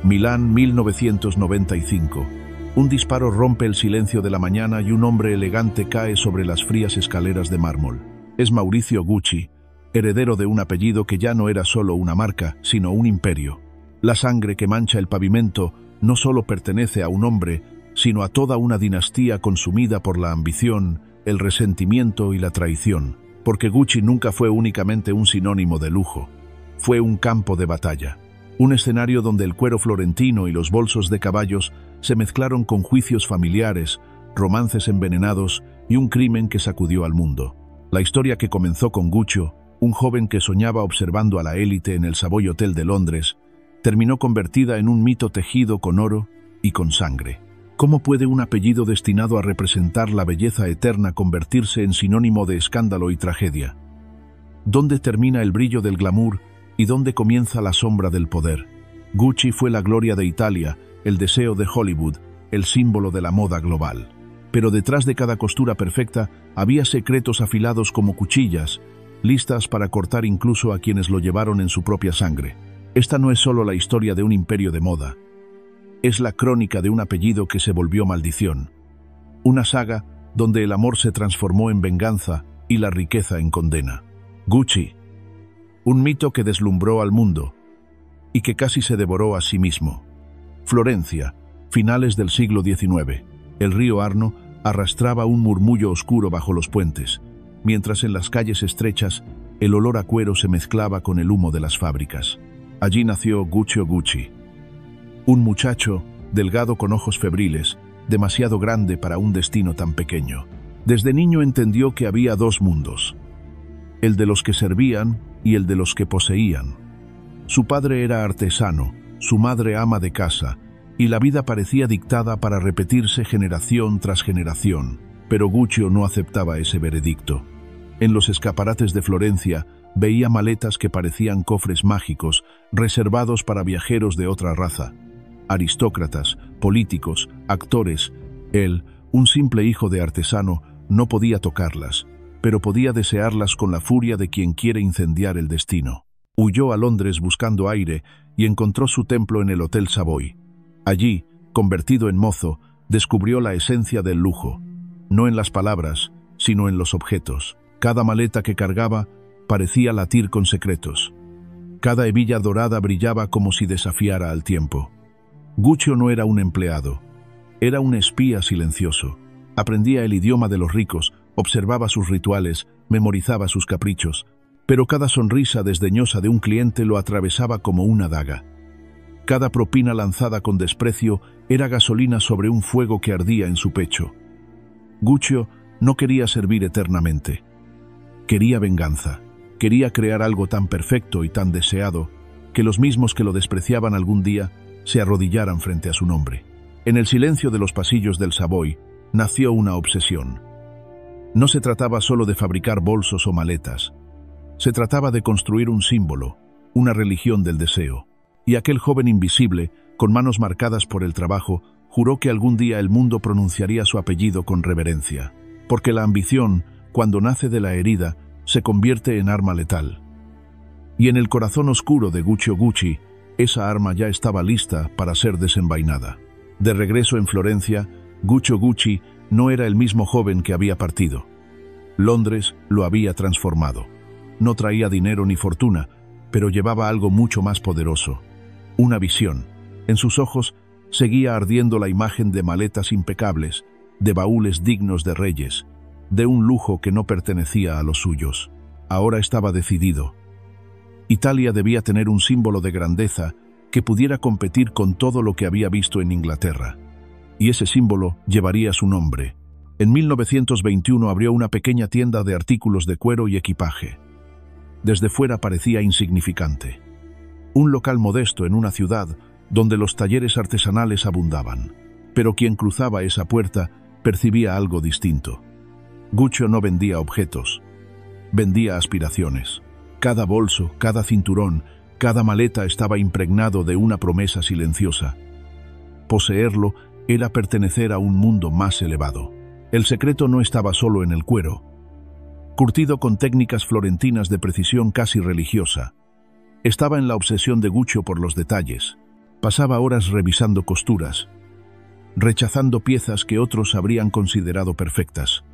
Milán, 1995. Un disparo rompe el silencio de la mañana y un hombre elegante cae sobre las frías escaleras de mármol. Es Maurizio Gucci, heredero de un apellido que ya no era solo una marca, sino un imperio. La sangre que mancha el pavimento no solo pertenece a un hombre, sino a toda una dinastía consumida por la ambición, el resentimiento y la traición, porque Gucci nunca fue únicamente un sinónimo de lujo. Fue un campo de batalla, un escenario donde el cuero florentino y los bolsos de caballos se mezclaron con juicios familiares, romances envenenados y un crimen que sacudió al mundo. La historia que comenzó con Guccio, un joven que soñaba observando a la élite en el Savoy Hotel de Londres, terminó convertida en un mito tejido con oro y con sangre. ¿Cómo puede un apellido destinado a representar la belleza eterna convertirse en sinónimo de escándalo y tragedia? ¿Dónde termina el brillo del glamour y dónde comienza la sombra del poder? Gucci fue la gloria de Italia, el deseo de Hollywood, el símbolo de la moda global. Pero detrás de cada costura perfecta había secretos afilados como cuchillas, listas para cortar incluso a quienes lo llevaron en su propia sangre. Esta no es solo la historia de un imperio de moda. Es la crónica de un apellido que se volvió maldición. Una saga donde el amor se transformó en venganza y la riqueza en condena. Gucci, un mito que deslumbró al mundo y que casi se devoró a sí mismo. Florencia, finales del siglo XIX. El río Arno arrastraba un murmullo oscuro bajo los puentes, mientras en las calles estrechas el olor a cuero se mezclaba con el humo de las fábricas. Allí nació Guccio Gucci, un muchacho delgado con ojos febriles, demasiado grande para un destino tan pequeño. Desde niño entendió que había dos mundos, el de los que servían y el de los que poseían. Su padre era artesano, su madre ama de casa, y la vida parecía dictada para repetirse generación tras generación, pero Guccio no aceptaba ese veredicto. En los escaparates de Florencia veía maletas que parecían cofres mágicos, reservados para viajeros de otra raza. Aristócratas, políticos, actores. Él, un simple hijo de artesano, no podía tocarlas, pero podía desearlas con la furia de quien quiere incendiar el destino. Huyó a Londres buscando aire y encontró su templo en el Hotel Savoy. Allí, convertido en mozo, descubrió la esencia del lujo, no en las palabras, sino en los objetos. Cada maleta que cargaba parecía latir con secretos. Cada hebilla dorada brillaba como si desafiara al tiempo. Guccio no era un empleado, era un espía silencioso. Aprendía el idioma de los ricos, observaba sus rituales, memorizaba sus caprichos, pero cada sonrisa desdeñosa de un cliente lo atravesaba como una daga. Cada propina lanzada con desprecio era gasolina sobre un fuego que ardía en su pecho. Guccio no quería servir eternamente. Quería venganza. Quería crear algo tan perfecto y tan deseado que los mismos que lo despreciaban algún día se arrodillaran frente a su nombre. En el silencio de los pasillos del Savoy nació una obsesión. No se trataba solo de fabricar bolsos o maletas. Se trataba de construir un símbolo, una religión del deseo. Y aquel joven invisible, con manos marcadas por el trabajo, juró que algún día el mundo pronunciaría su apellido con reverencia. Porque la ambición, cuando nace de la herida, se convierte en arma letal. Y en el corazón oscuro de Guccio Gucci, esa arma ya estaba lista para ser desenvainada. De regreso en Florencia, Guccio Gucci no era el mismo joven que había partido. Londres lo había transformado. No traía dinero ni fortuna, pero llevaba algo mucho más poderoso. Una visión. En sus ojos seguía ardiendo la imagen de maletas impecables, de baúles dignos de reyes, de un lujo que no pertenecía a los suyos. Ahora estaba decidido. Italia debía tener un símbolo de grandeza que pudiera competir con todo lo que había visto en Inglaterra. Y ese símbolo llevaría su nombre. En 1921 abrió una pequeña tienda de artículos de cuero y equipaje. Desde fuera parecía insignificante. Un local modesto en una ciudad donde los talleres artesanales abundaban. Pero quien cruzaba esa puerta percibía algo distinto. Guccio no vendía objetos, vendía aspiraciones. Cada bolso, cada cinturón, cada maleta estaba impregnado de una promesa silenciosa. Poseerlo era pertenecer a un mundo más elevado. El secreto no estaba solo en el cuero, curtido con técnicas florentinas de precisión casi religiosa. Estaba en la obsesión de Guccio por los detalles. Pasaba horas revisando costuras, rechazando piezas que otros habrían considerado perfectas.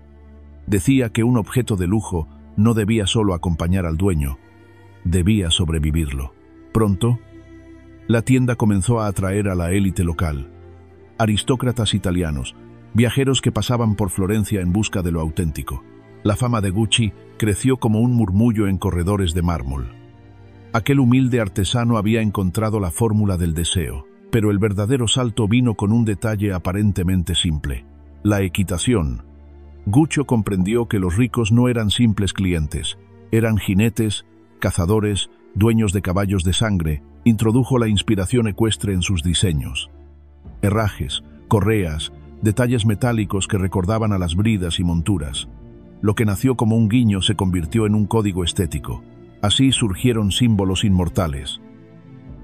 Decía que un objeto de lujo no debía solo acompañar al dueño, debía sobrevivirlo. Pronto, la tienda comenzó a atraer a la élite local, aristócratas italianos, viajeros que pasaban por Florencia en busca de lo auténtico. La fama de Gucci creció como un murmullo en corredores de mármol. Aquel humilde artesano había encontrado la fórmula del deseo, pero el verdadero salto vino con un detalle aparentemente simple: la equitación. Gucci comprendió que los ricos no eran simples clientes, eran jinetes, cazadores, dueños de caballos de sangre. Introdujo la inspiración ecuestre en sus diseños. Herrajes, correas, detalles metálicos que recordaban a las bridas y monturas. Lo que nació como un guiño se convirtió en un código estético. Así surgieron símbolos inmortales.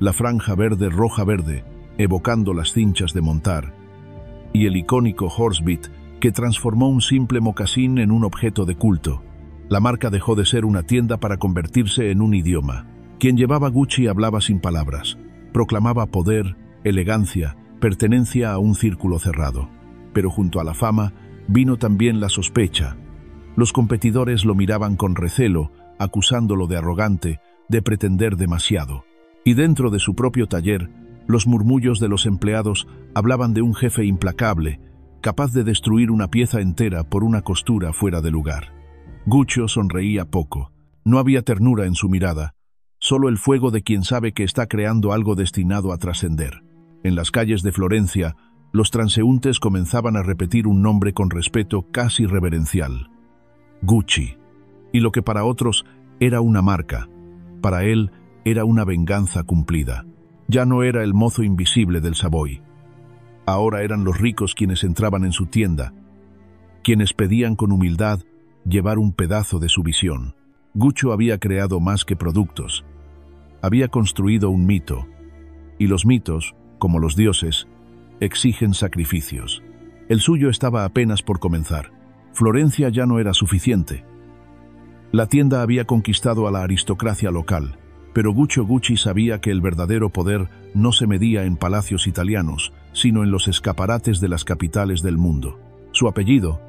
La franja verde-roja-verde, evocando las cinchas de montar, y el icónico horsebit, que transformó un simple mocasín en un objeto de culto. La marca dejó de ser una tienda para convertirse en un idioma. Quien llevaba Gucci hablaba sin palabras, proclamaba poder, elegancia, pertenencia a un círculo cerrado. Pero junto a la fama vino también la sospecha. Los competidores lo miraban con recelo, acusándolo de arrogante, de pretender demasiado. Y dentro de su propio taller, los murmullos de los empleados hablaban de un jefe implacable, capaz de destruir una pieza entera por una costura fuera de lugar. Gucci sonreía poco. No había ternura en su mirada, solo el fuego de quien sabe que está creando algo destinado a trascender. En las calles de Florencia, los transeúntes comenzaban a repetir un nombre con respeto casi reverencial: Gucci. Y lo que para otros era una marca, para él era una venganza cumplida. Ya no era el mozo invisible del Savoy. Ahora eran los ricos quienes entraban en su tienda, quienes pedían con humildad llevar un pedazo de su visión. Gucci había creado más que productos. Había construido un mito, y los mitos, como los dioses, exigen sacrificios. El suyo estaba apenas por comenzar. Florencia ya no era suficiente. La tienda había conquistado a la aristocracia local, pero Gucci sabía que el verdadero poder no se medía en palacios italianos, sino en los escaparates de las capitales del mundo. Su apellido,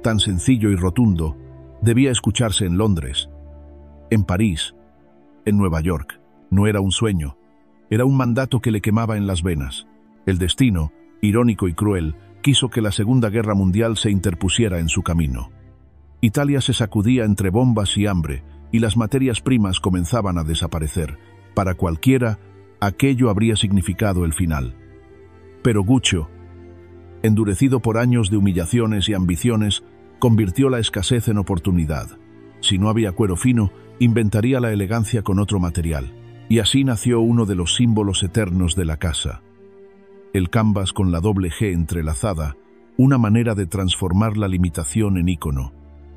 tan sencillo y rotundo, debía escucharse en Londres, en París, en Nueva York. No era un sueño, era un mandato que le quemaba en las venas. El destino, irónico y cruel, quiso que la Segunda Guerra Mundial se interpusiera en su camino. Italia se sacudía entre bombas y hambre, y las materias primas comenzaban a desaparecer. Para cualquiera, aquello habría significado el final. Pero Gucci, endurecido por años de humillaciones y ambiciones, convirtió la escasez en oportunidad. Si no había cuero fino, inventaría la elegancia con otro material. Y así nació uno de los símbolos eternos de la casa. El canvas con la doble G entrelazada, una manera de transformar la limitación en ícono.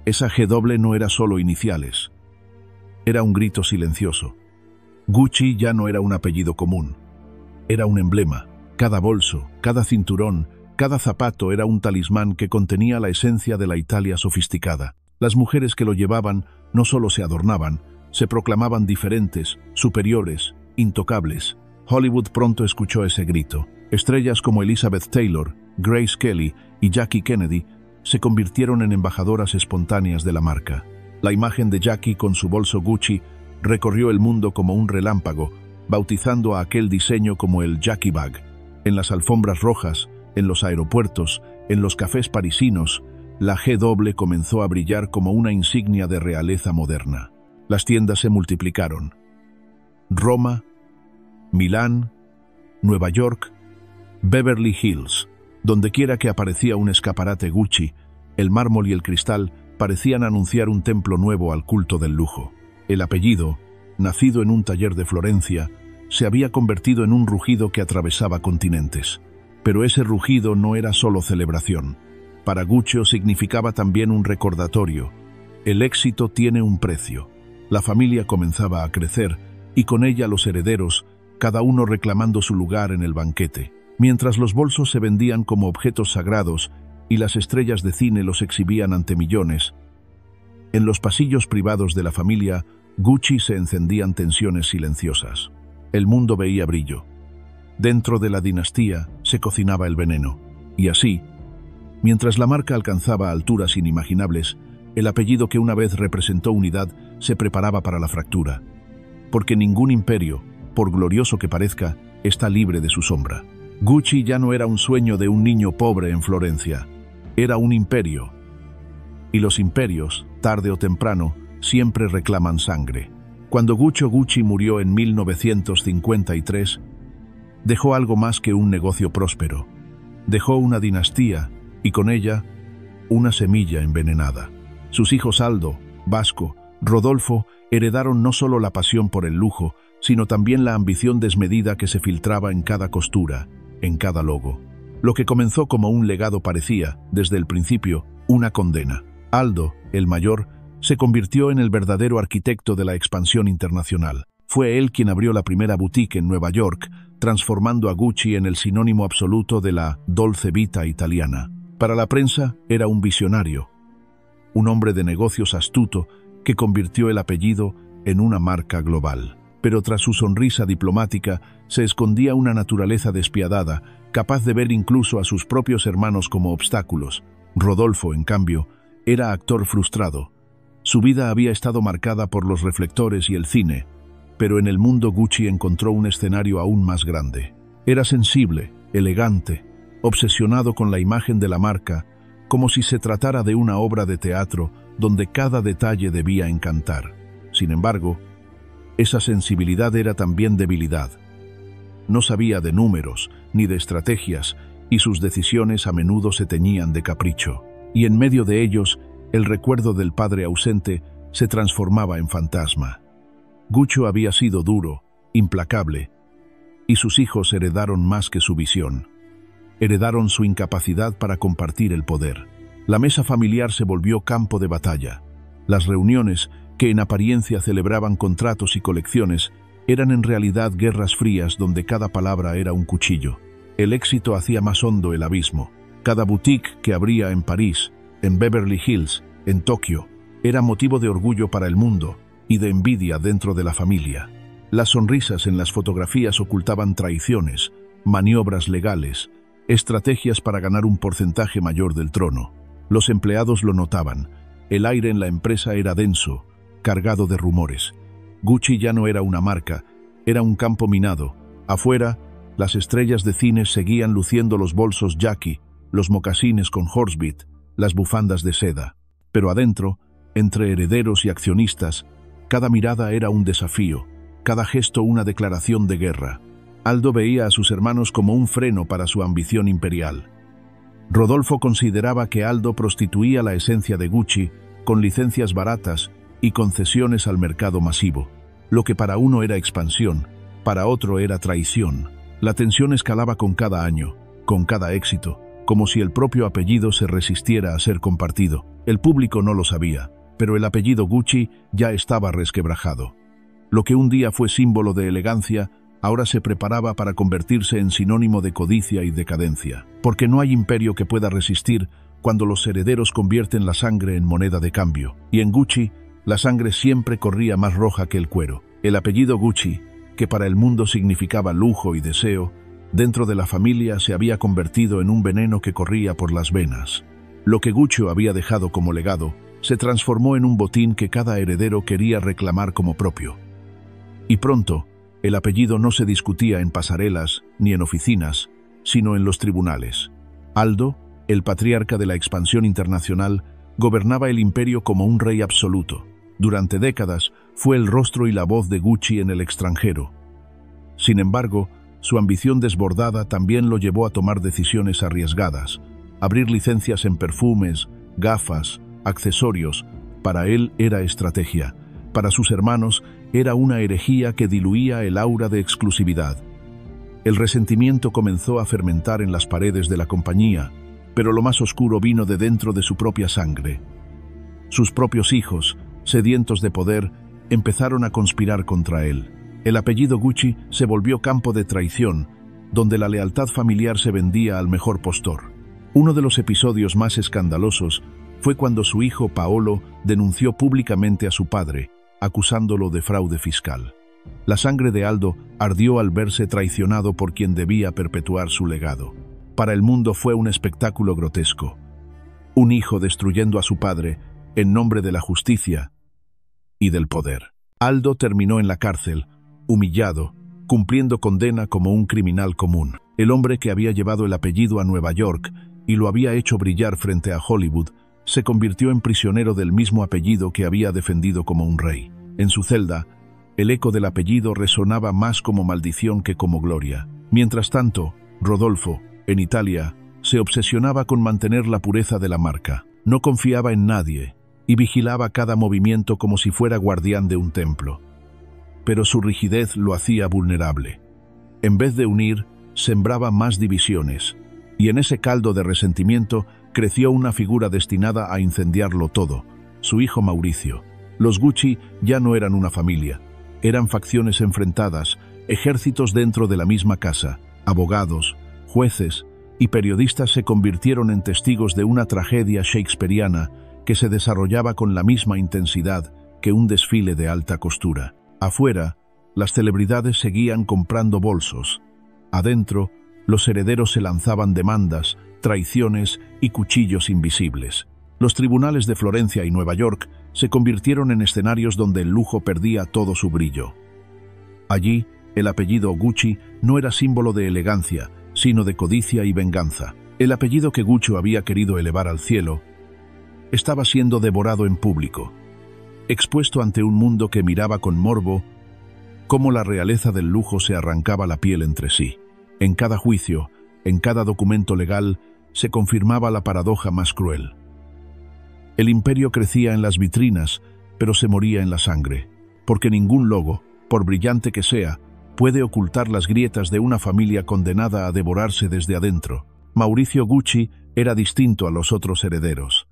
Esa G no era solo iniciales. Era un grito silencioso. Gucci ya no era un apellido común. Era un emblema. Cada bolso, cada cinturón, cada zapato era un talismán que contenía la esencia de la Italia sofisticada. Las mujeres que lo llevaban no solo se adornaban, se proclamaban diferentes, superiores, intocables. Hollywood pronto escuchó ese grito. Estrellas como Elizabeth Taylor, Grace Kelly y Jackie Kennedy se convirtieron en embajadoras espontáneas de la marca. La imagen de Jackie con su bolso Gucci recorrió el mundo como un relámpago, bautizando a aquel diseño como el Jackie Bag. En las alfombras rojas, en los aeropuertos, en los cafés parisinos, la G comenzó a brillar como una insignia de realeza moderna. Las tiendas se multiplicaron. Roma, Milán, Nueva York, Beverly Hills. Dondequiera que aparecía un escaparate Gucci, el mármol y el cristal parecían anunciar un templo nuevo al culto del lujo. El apellido, nacido en un taller de Florencia, se había convertido en un rugido que atravesaba continentes. Pero ese rugido no era solo celebración. Para Gucci significaba también un recordatorio. El éxito tiene un precio. La familia comenzaba a crecer, y con ella los herederos, cada uno reclamando su lugar en el banquete. Mientras los bolsos se vendían como objetos sagrados y las estrellas de cine los exhibían ante millones, en los pasillos privados de la familia, Gucci se encendían tensiones silenciosas. El mundo veía brillo. Dentro de la dinastía se cocinaba el veneno. Y así, mientras la marca alcanzaba alturas inimaginables, el apellido que una vez representó unidad se preparaba para la fractura. Porque ningún imperio, por glorioso que parezca, está libre de su sombra. Gucci ya no era un sueño de un niño pobre en Florencia. Era un imperio. Y los imperios, tarde o temprano, siempre reclaman sangre. Cuando Gucci murió en 1953, dejó algo más que un negocio próspero. Dejó una dinastía y con ella una semilla envenenada. Sus hijos Aldo, Vasco, Rodolfo heredaron no solo la pasión por el lujo, sino también la ambición desmedida que se filtraba en cada costura, en cada logo. Lo que comenzó como un legado parecía, desde el principio, una condena. Aldo, el mayor, se convirtió en el verdadero arquitecto de la expansión internacional. Fue él quien abrió la primera boutique en Nueva York, transformando a Gucci en el sinónimo absoluto de la Dolce Vita italiana. Para la prensa era un visionario, un hombre de negocios astuto que convirtió el apellido en una marca global. Pero tras su sonrisa diplomática se escondía una naturaleza despiadada, capaz de ver incluso a sus propios hermanos como obstáculos. Rodolfo, en cambio, era actor frustrado. Su vida había estado marcada por los reflectores y el cine, pero en el mundo Gucci encontró un escenario aún más grande. Era sensible, elegante, obsesionado con la imagen de la marca, como si se tratara de una obra de teatro donde cada detalle debía encantar. Sin embargo, esa sensibilidad era también debilidad. No sabía de números ni de estrategias y sus decisiones a menudo se teñían de capricho. Y en medio de ellos, el recuerdo del padre ausente se transformaba en fantasma. Gucci había sido duro, implacable, y sus hijos heredaron más que su visión. Heredaron su incapacidad para compartir el poder. La mesa familiar se volvió campo de batalla. Las reuniones, que en apariencia celebraban contratos y colecciones, eran en realidad guerras frías donde cada palabra era un cuchillo. El éxito hacía más hondo el abismo. Cada boutique que abría en París, en Beverly Hills, en Tokio, era motivo de orgullo para el mundo y de envidia dentro de la familia. Las sonrisas en las fotografías ocultaban traiciones, maniobras legales, estrategias para ganar un porcentaje mayor del trono. Los empleados lo notaban. El aire en la empresa era denso, cargado de rumores. Gucci ya no era una marca, era un campo minado. Afuera, las estrellas de cine seguían luciendo los bolsos Jackie, los mocasines con Horsebit, las bufandas de seda. Pero adentro, entre herederos y accionistas, cada mirada era un desafío, cada gesto una declaración de guerra. Aldo veía a sus hermanos como un freno para su ambición imperial. Rodolfo consideraba que Aldo prostituía la esencia de Gucci con licencias baratas y concesiones al mercado masivo. Lo que para uno era expansión, para otro era traición. La tensión escalaba con cada año, con cada éxito, como si el propio apellido se resistiera a ser compartido. El público no lo sabía, pero el apellido Gucci ya estaba resquebrajado. Lo que un día fue símbolo de elegancia, ahora se preparaba para convertirse en sinónimo de codicia y decadencia. Porque no hay imperio que pueda resistir cuando los herederos convierten la sangre en moneda de cambio. Y en Gucci, la sangre siempre corría más roja que el cuero. El apellido Gucci, que para el mundo significaba lujo y deseo, dentro de la familia se había convertido en un veneno que corría por las venas. Lo que Gucci había dejado como legado se transformó en un botín que cada heredero quería reclamar como propio. Y pronto, el apellido no se discutía en pasarelas ni en oficinas, sino en los tribunales. Aldo, el patriarca de la expansión internacional, gobernaba el imperio como un rey absoluto. Durante décadas fue el rostro y la voz de Gucci en el extranjero. Sin embargo, su ambición desbordada también lo llevó a tomar decisiones arriesgadas, abrir licencias en perfumes, gafas, accesorios. Para él era estrategia. Para sus hermanos era una herejía que diluía el aura de exclusividad. El resentimiento comenzó a fermentar en las paredes de la compañía, pero lo más oscuro vino de dentro de su propia sangre. Sus propios hijos, sedientos de poder, empezaron a conspirar contra él. El apellido Gucci se volvió campo de traición, donde la lealtad familiar se vendía al mejor postor. Uno de los episodios más escandalosos fue cuando su hijo Paolo denunció públicamente a su padre, acusándolo de fraude fiscal. La sangre de Aldo ardió al verse traicionado por quien debía perpetuar su legado. Para el mundo fue un espectáculo grotesco. Un hijo destruyendo a su padre en nombre de la justicia y del poder. Aldo terminó en la cárcel, humillado, cumpliendo condena como un criminal común. El hombre que había llevado el apellido a Nueva York y lo había hecho brillar frente a Hollywood, se convirtió en prisionero del mismo apellido que había defendido como un rey. En su celda, el eco del apellido resonaba más como maldición que como gloria. Mientras tanto, Rodolfo, en Italia, se obsesionaba con mantener la pureza de la marca. No confiaba en nadie y vigilaba cada movimiento como si fuera guardián de un templo. Pero su rigidez lo hacía vulnerable. En vez de unir, sembraba más divisiones, y en ese caldo de resentimiento creció una figura destinada a incendiarlo todo, su hijo Mauricio. Los Gucci ya no eran una familia, eran facciones enfrentadas, ejércitos dentro de la misma casa. Abogados, jueces y periodistas se convirtieron en testigos de una tragedia shakespeariana que se desarrollaba con la misma intensidad que un desfile de alta costura. Afuera, las celebridades seguían comprando bolsos. Adentro, los herederos se lanzaban demandas, traiciones y cuchillos invisibles. Los tribunales de Florencia y Nueva York se convirtieron en escenarios donde el lujo perdía todo su brillo. Allí, el apellido Gucci no era símbolo de elegancia, sino de codicia y venganza. El apellido que Gucci había querido elevar al cielo estaba siendo devorado en público, expuesto ante un mundo que miraba con morbo cómo la realeza del lujo se arrancaba la piel entre sí. En cada juicio, en cada documento legal, se confirmaba la paradoja más cruel. El imperio crecía en las vitrinas, pero se moría en la sangre, porque ningún logo, por brillante que sea, puede ocultar las grietas de una familia condenada a devorarse desde adentro. Mauricio Gucci era distinto a los otros herederos.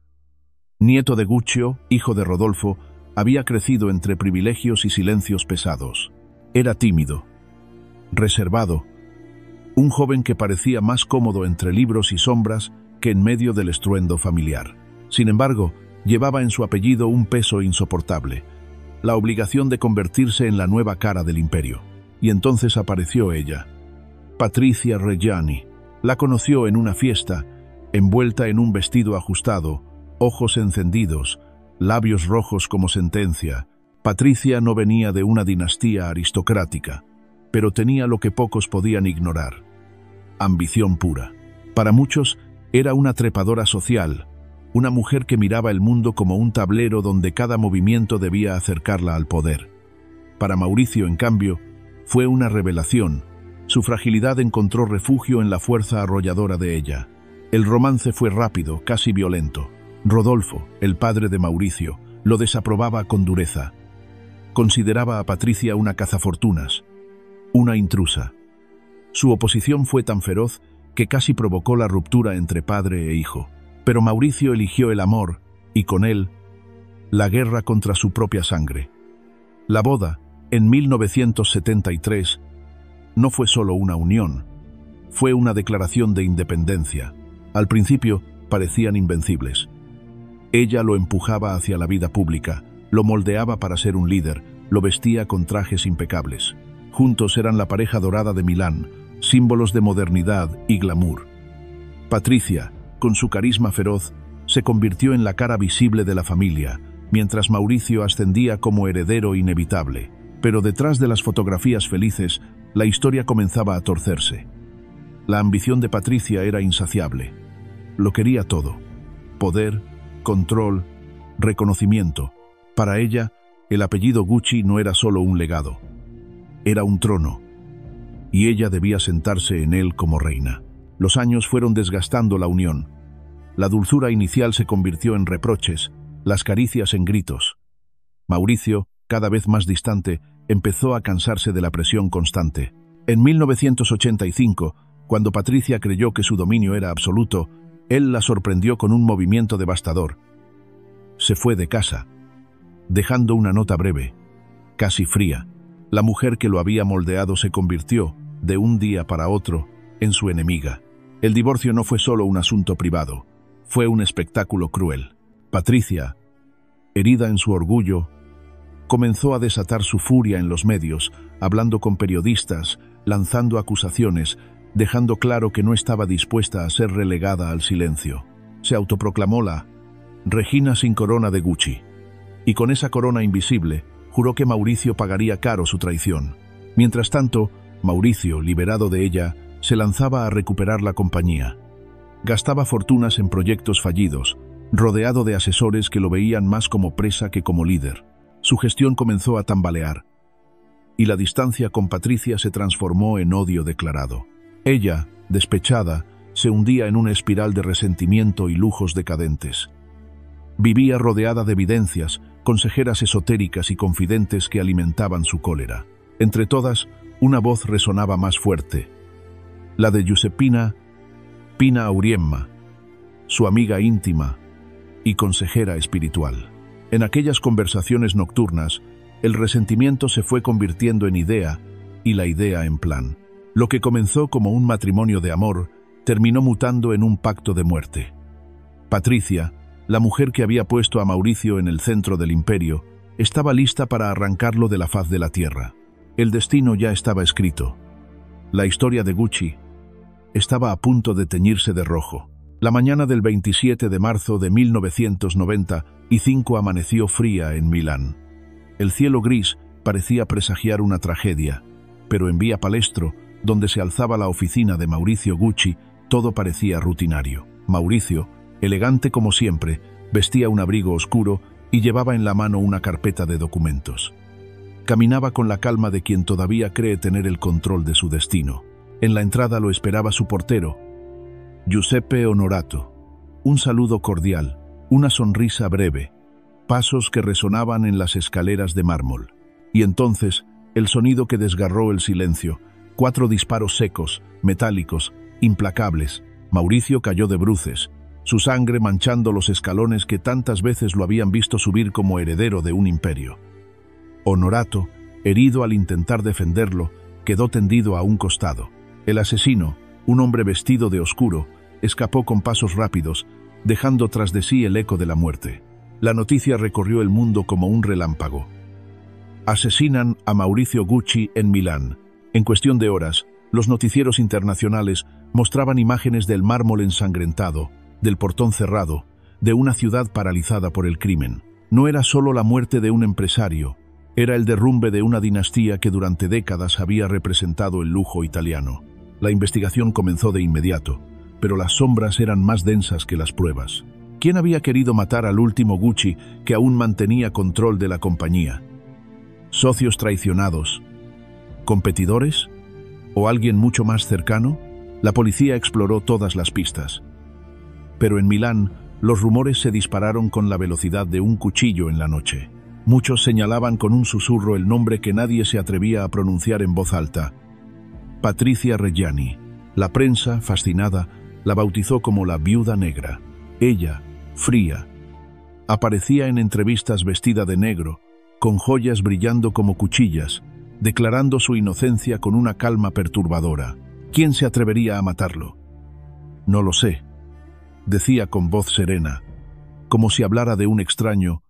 Nieto de Guccio, hijo de Rodolfo, había crecido entre privilegios y silencios pesados. Era tímido, reservado, un joven que parecía más cómodo entre libros y sombras que en medio del estruendo familiar. Sin embargo, llevaba en su apellido un peso insoportable, la obligación de convertirse en la nueva cara del imperio. Y entonces apareció ella, Patricia Reggiani. La conoció en una fiesta, envuelta en un vestido ajustado, ojos encendidos, labios rojos como sentencia. Patricia no venía de una dinastía aristocrática, pero tenía lo que pocos podían ignorar: ambición pura. Para muchos, era una trepadora social, una mujer que miraba el mundo como un tablero donde cada movimiento debía acercarla al poder. Para Mauricio, en cambio, fue una revelación. Su fragilidad encontró refugio en la fuerza arrolladora de ella. El romance fue rápido, casi violento. Rodolfo, el padre de Mauricio, lo desaprobaba con dureza. Consideraba a Patricia una cazafortunas, una intrusa. Su oposición fue tan feroz que casi provocó la ruptura entre padre e hijo. Pero Mauricio eligió el amor, y con él, la guerra contra su propia sangre. La boda, en 1973, no fue solo una unión, fue una declaración de independencia. Al principio, parecían invencibles. Ella lo empujaba hacia la vida pública, lo moldeaba para ser un líder, lo vestía con trajes impecables. Juntos eran la pareja dorada de Milán, símbolos de modernidad y glamour. Patricia, con su carisma feroz, se convirtió en la cara visible de la familia, mientras Mauricio ascendía como heredero inevitable. Pero detrás de las fotografías felices, la historia comenzaba a torcerse. La ambición de Patricia era insaciable. Lo quería todo: poder, control, reconocimiento. Para ella, el apellido Gucci no era solo un legado, era un trono, y ella debía sentarse en él como reina. Los años fueron desgastando la unión. La dulzura inicial se convirtió en reproches, las caricias en gritos. Mauricio, cada vez más distante, empezó a cansarse de la presión constante. En 1985, cuando Patricia creyó que su dominio era absoluto, él la sorprendió con un movimiento devastador. Se fue de casa, dejando una nota breve, casi fría. La mujer que lo había moldeado se convirtió, de un día para otro, en su enemiga. El divorcio no fue solo un asunto privado, fue un espectáculo cruel. Patricia, herida en su orgullo, Comenzó a desatar su furia en los medios, hablando con periodistas, lanzando acusaciones, dejando claro que no estaba dispuesta a ser relegada al silencio. Se autoproclamó la Regina sin corona de Gucci, y con esa corona invisible, juró que Mauricio pagaría caro su traición. Mientras tanto, Mauricio, liberado de ella, se lanzaba a recuperar la compañía. Gastaba fortunas en proyectos fallidos, rodeado de asesores que lo veían más como presa que como líder. Su gestión comenzó a tambalear, y la distancia con Patricia se transformó en odio declarado. Ella, despechada, se hundía en una espiral de resentimiento y lujos decadentes. Vivía rodeada de evidencias, consejeras esotéricas y confidentes que alimentaban su cólera. Entre todas, una voz resonaba más fuerte, la de Giuseppina Pina Auriemma, su amiga íntima y consejera espiritual. En aquellas conversaciones nocturnas, el resentimiento se fue convirtiendo en idea y la idea en plan. Lo que comenzó como un matrimonio de amor, terminó mutando en un pacto de muerte. Patricia, la mujer que había puesto a Mauricio en el centro del imperio, estaba lista para arrancarlo de la faz de la tierra. El destino ya estaba escrito. La historia de Gucci estaba a punto de teñirse de rojo. La mañana del 27 de marzo de 1995 amaneció fría en Milán. El cielo gris parecía presagiar una tragedia, pero en Vía Palestro, donde se alzaba la oficina de Mauricio Gucci, todo parecía rutinario. Mauricio, elegante como siempre, vestía un abrigo oscuro y llevaba en la mano una carpeta de documentos. Caminaba con la calma de quien todavía cree tener el control de su destino. En la entrada lo esperaba su portero, Giuseppe Onorato. Un saludo cordial, una sonrisa breve, pasos que resonaban en las escaleras de mármol. Y entonces, el sonido que desgarró el silencio, 4 disparos secos, metálicos, implacables. Mauricio cayó de bruces, su sangre manchando los escalones que tantas veces lo habían visto subir como heredero de un imperio. Onorato, herido al intentar defenderlo, quedó tendido a un costado. El asesino, un hombre vestido de oscuro, escapó con pasos rápidos, dejando tras de sí el eco de la muerte. La noticia recorrió el mundo como un relámpago. Asesinan a Mauricio Gucci en Milán. En cuestión de horas, los noticieros internacionales mostraban imágenes del mármol ensangrentado, del portón cerrado, de una ciudad paralizada por el crimen. No era solo la muerte de un empresario, era el derrumbe de una dinastía que durante décadas había representado el lujo italiano. La investigación comenzó de inmediato, pero las sombras eran más densas que las pruebas. ¿Quién había querido matar al último Gucci que aún mantenía control de la compañía? ¿Socios traicionados? ¿Competidores? ¿O alguien mucho más cercano? La policía exploró todas las pistas. Pero en Milán, los rumores se dispararon con la velocidad de un cuchillo en la noche. Muchos señalaban con un susurro el nombre que nadie se atrevía a pronunciar en voz alta: Patricia Reggiani. La prensa, fascinada, la bautizó como la Viuda Negra. Ella, fría, aparecía en entrevistas vestida de negro, con joyas brillando como cuchillas, declarando su inocencia con una calma perturbadora. ¿Quién se atrevería a matarlo? No lo sé, decía con voz serena, como si hablara de un extraño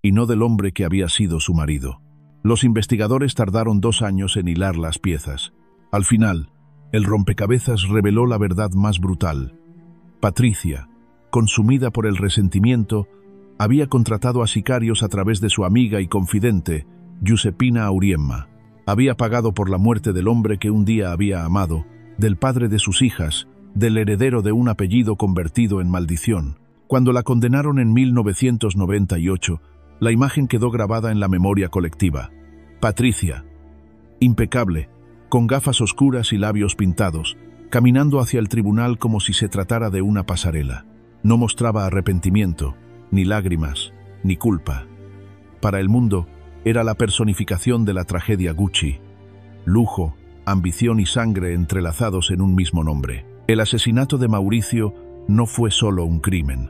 y no del hombre que había sido su marido. Los investigadores tardaron 2 años en hilar las piezas. Al final, el rompecabezas reveló la verdad más brutal. Patricia, consumida por el resentimiento, había contratado a sicarios a través de su amiga y confidente, Giuseppina Auriemma. Había pagado por la muerte del hombre que un día había amado, del padre de sus hijas, del heredero de un apellido convertido en maldición. Cuando la condenaron en 1998, la imagen quedó grabada en la memoria colectiva. Patricia, impecable, con gafas oscuras y labios pintados, caminando hacia el tribunal como si se tratara de una pasarela. No mostraba arrepentimiento, ni lágrimas, ni culpa. Para el mundo, era la personificación de la tragedia Gucci. Lujo, ambición y sangre entrelazados en un mismo nombre. El asesinato de Mauricio no fue solo un crimen.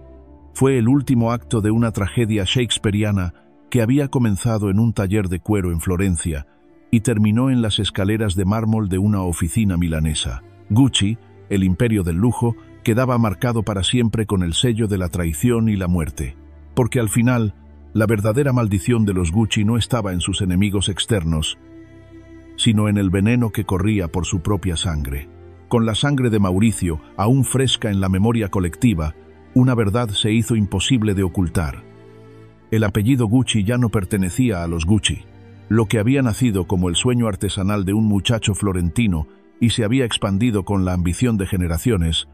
Fue el último acto de una tragedia shakespeariana que había comenzado en un taller de cuero en Florencia y terminó en las escaleras de mármol de una oficina milanesa. Gucci, el imperio del lujo, quedaba marcado para siempre con el sello de la traición y la muerte. Porque al final, La verdadera maldición de los Gucci no estaba en sus enemigos externos, sino en el veneno que corría por su propia sangre. Con la sangre de Mauricio aún fresca en la memoria colectiva, una verdad se hizo imposible de ocultar. El apellido Gucci ya no pertenecía a los Gucci. Lo que había nacido como el sueño artesanal de un muchacho florentino y se había expandido con la ambición de generaciones,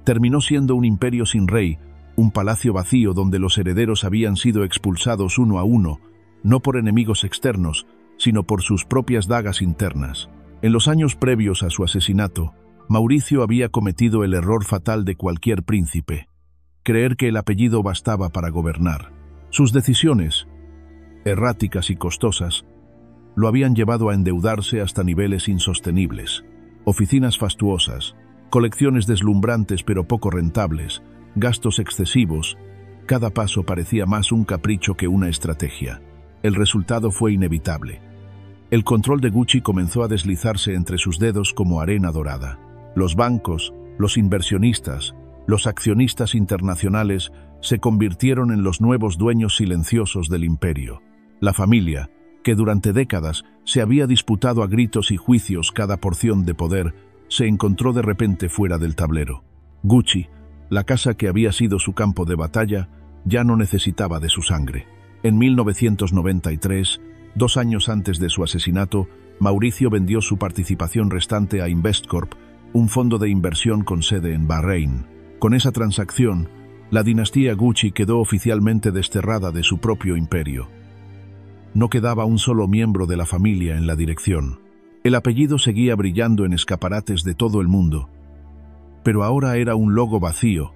terminó siendo un imperio sin rey, un palacio vacío donde los herederos habían sido expulsados uno a uno, no por enemigos externos, sino por sus propias dagas internas. En los años previos a su asesinato, Mauricio había cometido el error fatal de cualquier príncipe: creer que el apellido bastaba para gobernar. Sus decisiones, erráticas y costosas, lo habían llevado a endeudarse hasta niveles insostenibles. Oficinas fastuosas, colecciones deslumbrantes pero poco rentables, gastos excesivos, cada paso parecía más un capricho que una estrategia. El resultado fue inevitable. El control de Gucci comenzó a deslizarse entre sus dedos como arena dorada. Los bancos, los inversionistas, los accionistas internacionales se convirtieron en los nuevos dueños silenciosos del imperio. La familia, que durante décadas se había disputado a gritos y juicios cada porción de poder, se encontró de repente fuera del tablero. Gucci, la casa que había sido su campo de batalla, ya no necesitaba de su sangre. En 1993, 2 años antes de su asesinato, Mauricio vendió su participación restante a Investcorp, un fondo de inversión con sede en Bahrein. Con esa transacción, la dinastía Gucci quedó oficialmente desterrada de su propio imperio. No quedaba un solo miembro de la familia en la dirección. El apellido seguía brillando en escaparates de todo el mundo, pero ahora era un logo vacío,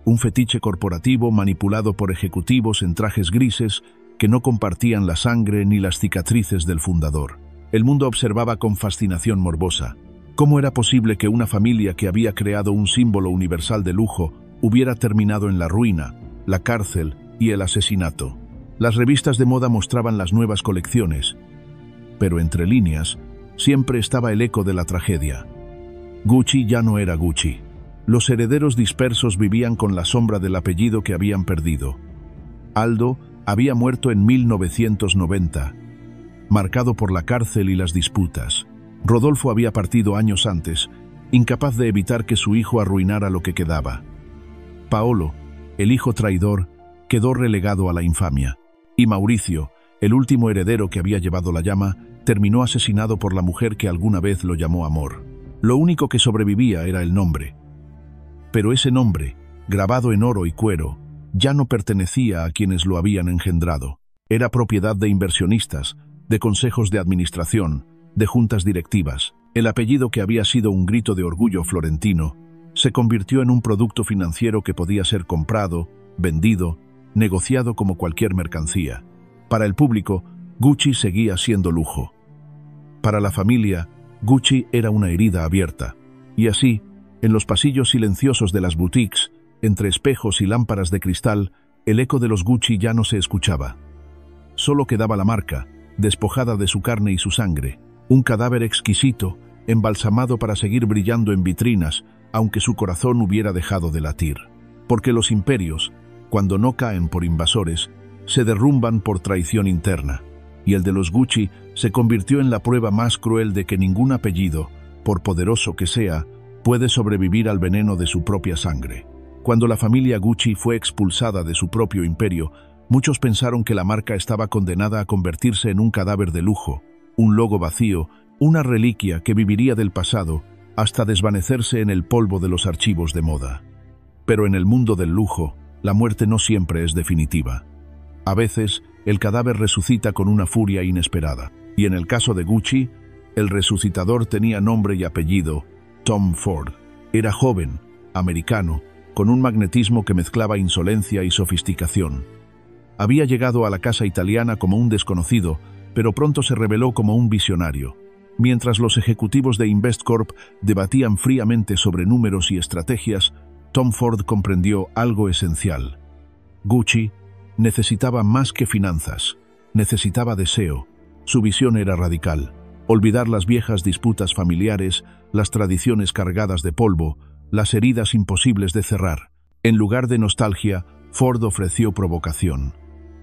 un fetiche corporativo manipulado por ejecutivos en trajes grises que no compartían la sangre ni las cicatrices del fundador. El mundo observaba con fascinación morbosa. ¿Cómo era posible que una familia que había creado un símbolo universal de lujo hubiera terminado en la ruina, la cárcel y el asesinato? Las revistas de moda mostraban las nuevas colecciones, pero entre líneas siempre estaba el eco de la tragedia. Gucci ya no era Gucci. Los herederos dispersos vivían con la sombra del apellido que habían perdido. Aldo había muerto en 1990, marcado por la cárcel y las disputas. Rodolfo había partido años antes, incapaz de evitar que su hijo arruinara lo que quedaba. Paolo, el hijo traidor, quedó relegado a la infamia. Y Mauricio, el último heredero que había llevado la llama, terminó asesinado por la mujer que alguna vez lo llamó amor. Lo único que sobrevivía era el nombre. Pero ese nombre, grabado en oro y cuero, ya no pertenecía a quienes lo habían engendrado. Era propiedad de inversionistas, de consejos de administración, de juntas directivas. El apellido que había sido un grito de orgullo florentino se convirtió en un producto financiero que podía ser comprado, vendido, negociado como cualquier mercancía. Para el público, Gucci seguía siendo lujo. Para la familia, Gucci era una herida abierta. Y así, en los pasillos silenciosos de las boutiques, entre espejos y lámparas de cristal, el eco de los Gucci ya no se escuchaba. Solo quedaba la marca, despojada de su carne y su sangre, un cadáver exquisito, embalsamado para seguir brillando en vitrinas, aunque su corazón hubiera dejado de latir. Porque los imperios, cuando no caen por invasores, se derrumban por traición interna, y el de los Gucci se convirtió en la prueba más cruel de que ningún apellido, por poderoso que sea, puede sobrevivir al veneno de su propia sangre. Cuando la familia Gucci fue expulsada de su propio imperio, muchos pensaron que la marca estaba condenada a convertirse en un cadáver de lujo, un logo vacío, una reliquia que viviría del pasado hasta desvanecerse en el polvo de los archivos de moda. Pero en el mundo del lujo, la muerte no siempre es definitiva. A veces, el cadáver resucita con una furia inesperada. Y en el caso de Gucci, el resucitador tenía nombre y apellido: Tom Ford. Era joven, americano, con un magnetismo que mezclaba insolencia y sofisticación. Había llegado a la casa italiana como un desconocido, pero pronto se reveló como un visionario. Mientras los ejecutivos de Investcorp debatían fríamente sobre números y estrategias, Tom Ford comprendió algo esencial. Gucci necesitaba más que finanzas, necesitaba deseo. Su visión era radical: olvidar las viejas disputas familiares, las tradiciones cargadas de polvo, las heridas imposibles de cerrar. En lugar de nostalgia, Ford ofreció provocación.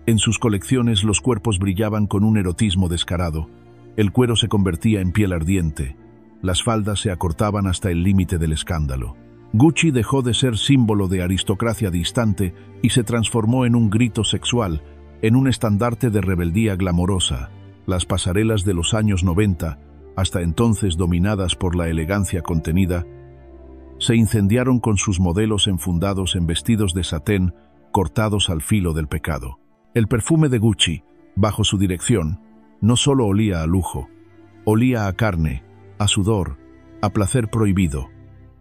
En sus colecciones los cuerpos brillaban con un erotismo descarado, el cuero se convertía en piel ardiente, las faldas se acortaban hasta el límite del escándalo. Gucci dejó de ser símbolo de aristocracia distante y se transformó en un grito sexual, en un estandarte de rebeldía glamorosa. Las pasarelas de los años 90, hasta entonces dominadas por la elegancia contenida, se incendiaron con sus modelos enfundados en vestidos de satén cortados al filo del pecado. El perfume de Gucci, bajo su dirección, no solo olía a lujo, olía a carne, a sudor, a placer prohibido.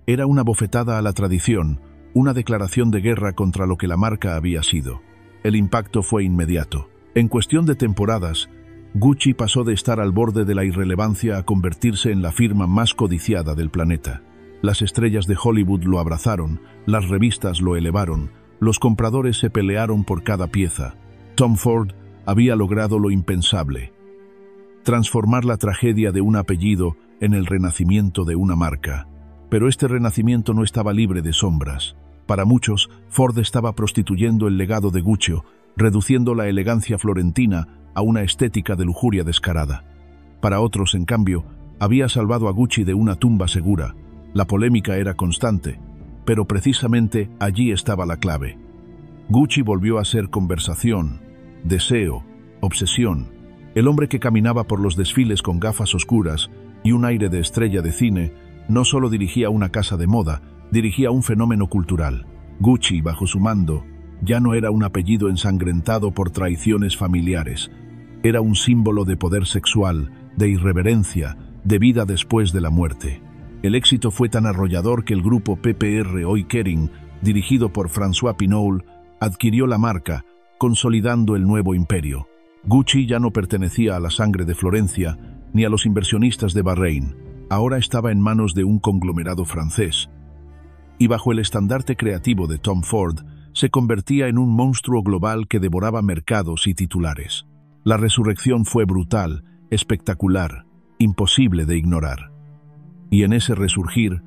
Era una bofetada a la tradición, una declaración de guerra contra lo que la marca había sido. El impacto fue inmediato. En cuestión de temporadas, Gucci pasó de estar al borde de la irrelevancia a convertirse en la firma más codiciada del planeta. Las estrellas de Hollywood lo abrazaron, las revistas lo elevaron, los compradores se pelearon por cada pieza. Tom Ford había logrado lo impensable: transformar la tragedia de un apellido en el renacimiento de una marca. Pero este renacimiento no estaba libre de sombras. Para muchos, Ford estaba prostituyendo el legado de Gucci, reduciendo la elegancia florentina a una estética de lujuria descarada. Para otros, en cambio, había salvado a Gucci de una tumba segura. La polémica era constante, pero precisamente allí estaba la clave. Gucci volvió a ser conversación, deseo, obsesión. El hombre que caminaba por los desfiles con gafas oscuras y un aire de estrella de cine no solo dirigía una casa de moda, dirigía un fenómeno cultural. Gucci, bajo su mando, ya no era un apellido ensangrentado por traiciones familiares. Era un símbolo de poder sexual, de irreverencia, de vida después de la muerte. El éxito fue tan arrollador que el grupo PPR Hoy Kering, dirigido por François Pinault, adquirió la marca, consolidando el nuevo imperio. Gucci ya no pertenecía a la sangre de Florencia ni a los inversionistas de Bahrein. Ahora estaba en manos de un conglomerado francés, y bajo el estandarte creativo de Tom Ford, se convertía en un monstruo global que devoraba mercados y titulares. La resurrección fue brutal, espectacular, imposible de ignorar. Y en ese resurgir,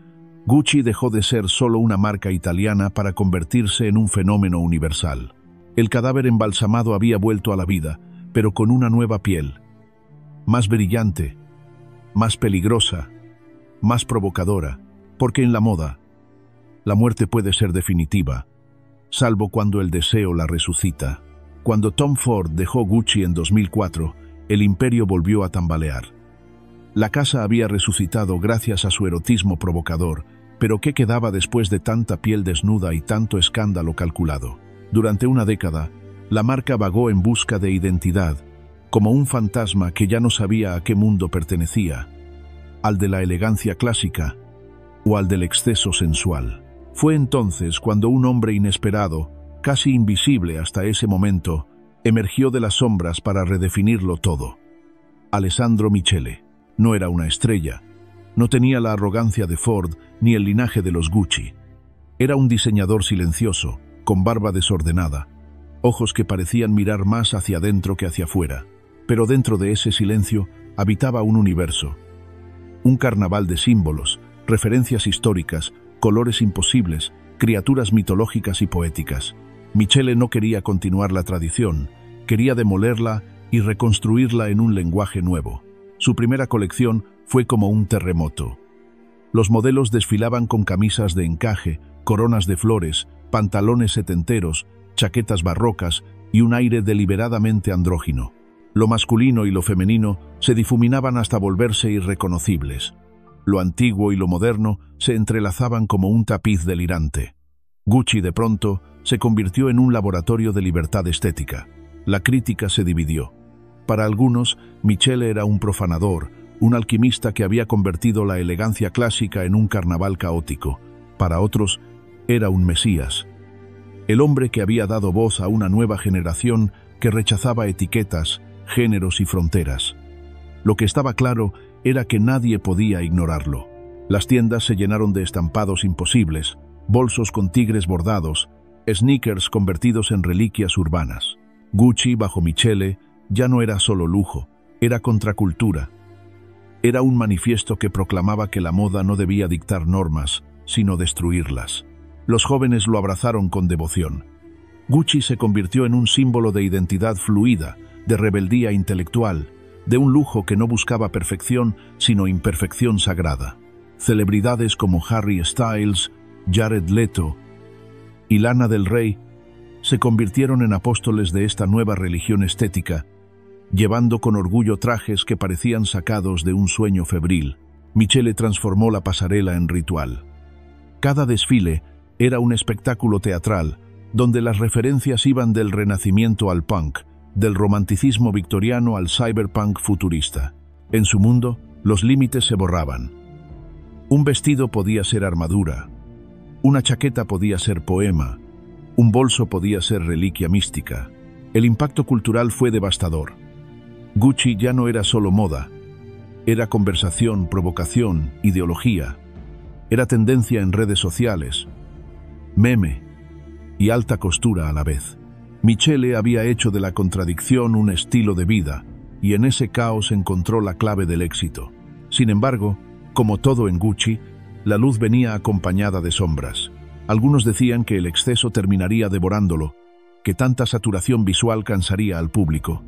Gucci dejó de ser solo una marca italiana para convertirse en un fenómeno universal. El cadáver embalsamado había vuelto a la vida, pero con una nueva piel, más brillante, más peligrosa, más provocadora, porque en la moda, la muerte puede ser definitiva, salvo cuando el deseo la resucita. Cuando Tom Ford dejó Gucci en 2004, el imperio volvió a tambalear. La casa había resucitado gracias a su erotismo provocador, pero ¿qué quedaba después de tanta piel desnuda y tanto escándalo calculado? Durante una década, la marca vagó en busca de identidad, como un fantasma que ya no sabía a qué mundo pertenecía, al de la elegancia clásica o al del exceso sensual. Fue entonces cuando un hombre inesperado, casi invisible hasta ese momento, emergió de las sombras para redefinirlo todo. Alessandro Michele. No era una estrella, no tenía la arrogancia de Ford ni el linaje de los Gucci. Era un diseñador silencioso, con barba desordenada, ojos que parecían mirar más hacia adentro que hacia afuera. Pero dentro de ese silencio habitaba un universo, un carnaval de símbolos, referencias históricas, colores imposibles, criaturas mitológicas y poéticas. Michele no quería continuar la tradición, quería demolerla y reconstruirla en un lenguaje nuevo. Su primera colección fue como un terremoto. Los modelos desfilaban con camisas de encaje, coronas de flores, pantalones setenteros, chaquetas barrocas y un aire deliberadamente andrógino. Lo masculino y lo femenino se difuminaban hasta volverse irreconocibles. Lo antiguo y lo moderno se entrelazaban como un tapiz delirante. Gucci, de pronto, se convirtió en un laboratorio de libertad estética. La crítica se dividió. Para algunos, Michele era un profanador, un alquimista que había convertido la elegancia clásica en un carnaval caótico. Para otros, era un mesías, el hombre que había dado voz a una nueva generación que rechazaba etiquetas, géneros y fronteras. Lo que estaba claro era que nadie podía ignorarlo. Las tiendas se llenaron de estampados imposibles, bolsos con tigres bordados, sneakers convertidos en reliquias urbanas. Gucci, bajo Michele, ya no era solo lujo, era contracultura. Era un manifiesto que proclamaba que la moda no debía dictar normas, sino destruirlas. Los jóvenes lo abrazaron con devoción. Gucci se convirtió en un símbolo de identidad fluida, de rebeldía intelectual, de un lujo que no buscaba perfección, sino imperfección sagrada. Celebridades como Harry Styles, Jared Leto y Lana del Rey se convirtieron en apóstoles de esta nueva religión estética, llevando con orgullo trajes que parecían sacados de un sueño febril. Michele transformó la pasarela en ritual. Cada desfile era un espectáculo teatral, donde las referencias iban del Renacimiento al punk, del romanticismo victoriano al cyberpunk futurista. En su mundo, los límites se borraban. Un vestido podía ser armadura, una chaqueta podía ser poema, un bolso podía ser reliquia mística. El impacto cultural fue devastador. Gucci ya no era solo moda, era conversación, provocación, ideología. Era tendencia en redes sociales, meme y alta costura a la vez. Michele había hecho de la contradicción un estilo de vida, y en ese caos encontró la clave del éxito. Sin embargo, como todo en Gucci, la luz venía acompañada de sombras. Algunos decían que el exceso terminaría devorándolo, que tanta saturación visual cansaría al público.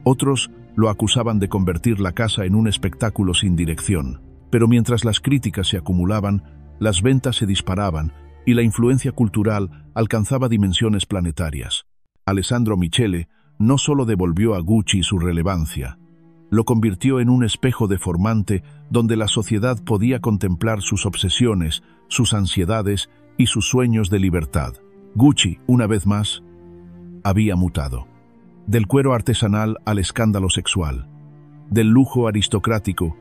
Otros lo acusaban de convertir la casa en un espectáculo sin dirección. Pero mientras las críticas se acumulaban, las ventas se disparaban y la influencia cultural alcanzaba dimensiones planetarias. Alessandro Michele no solo devolvió a Gucci su relevancia, lo convirtió en un espejo deformante donde la sociedad podía contemplar sus obsesiones, sus ansiedades y sus sueños de libertad. Gucci, una vez más, había mutado. Del cuero artesanal al escándalo sexual, del lujo aristocrático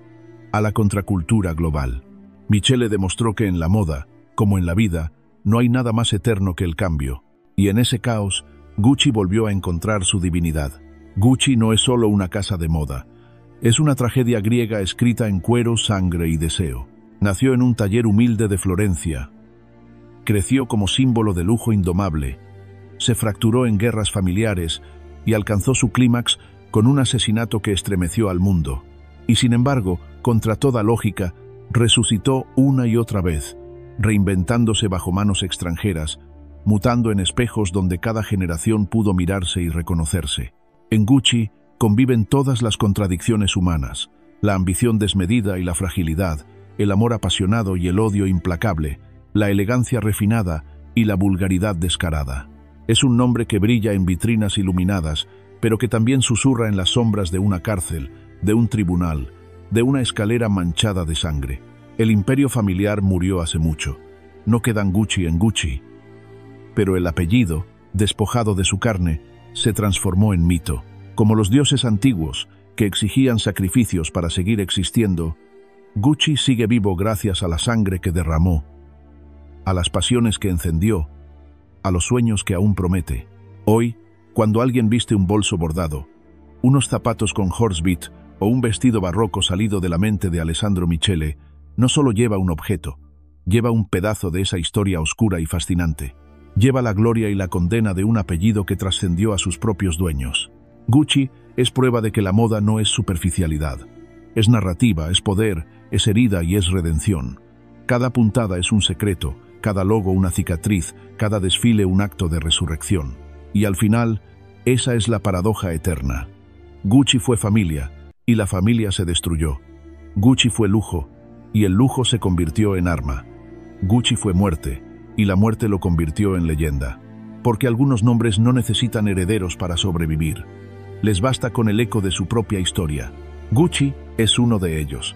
a la contracultura global. Michele demostró que en la moda, como en la vida, no hay nada más eterno que el cambio, y en ese caos, Gucci volvió a encontrar su divinidad. Gucci no es solo una casa de moda, es una tragedia griega escrita en cuero, sangre y deseo. Nació en un taller humilde de Florencia, creció como símbolo de lujo indomable, se fracturó en guerras familiares y alcanzó su clímax con un asesinato que estremeció al mundo. Y sin embargo, contra toda lógica, resucitó una y otra vez, reinventándose bajo manos extranjeras, mutando en espejos donde cada generación pudo mirarse y reconocerse. En Gucci conviven todas las contradicciones humanas, la ambición desmedida y la fragilidad, el amor apasionado y el odio implacable, la elegancia refinada y la vulgaridad descarada. Es un nombre que brilla en vitrinas iluminadas, pero que también susurra en las sombras de una cárcel, de un tribunal, de una escalera manchada de sangre. El imperio familiar murió hace mucho. No quedan Gucci en Gucci. Pero el apellido, despojado de su carne, se transformó en mito. Como los dioses antiguos, que exigían sacrificios para seguir existiendo, Gucci sigue vivo gracias a la sangre que derramó, a las pasiones que encendió, a los sueños que aún promete. Hoy, cuando alguien viste un bolso bordado, unos zapatos con horsebit o un vestido barroco salido de la mente de Alessandro Michele, no solo lleva un objeto, lleva un pedazo de esa historia oscura y fascinante. Lleva la gloria y la condena de un apellido que trascendió a sus propios dueños. Gucci es prueba de que la moda no es superficialidad. Es narrativa, es poder, es herida y es redención. Cada puntada es un secreto, cada logo una cicatriz, cada desfile un acto de resurrección. Y al final, esa es la paradoja eterna. Gucci fue familia, y la familia se destruyó. Gucci fue lujo, y el lujo se convirtió en arma. Gucci fue muerte, y la muerte lo convirtió en leyenda. Porque algunos nombres no necesitan herederos para sobrevivir. Les basta con el eco de su propia historia. Gucci es uno de ellos.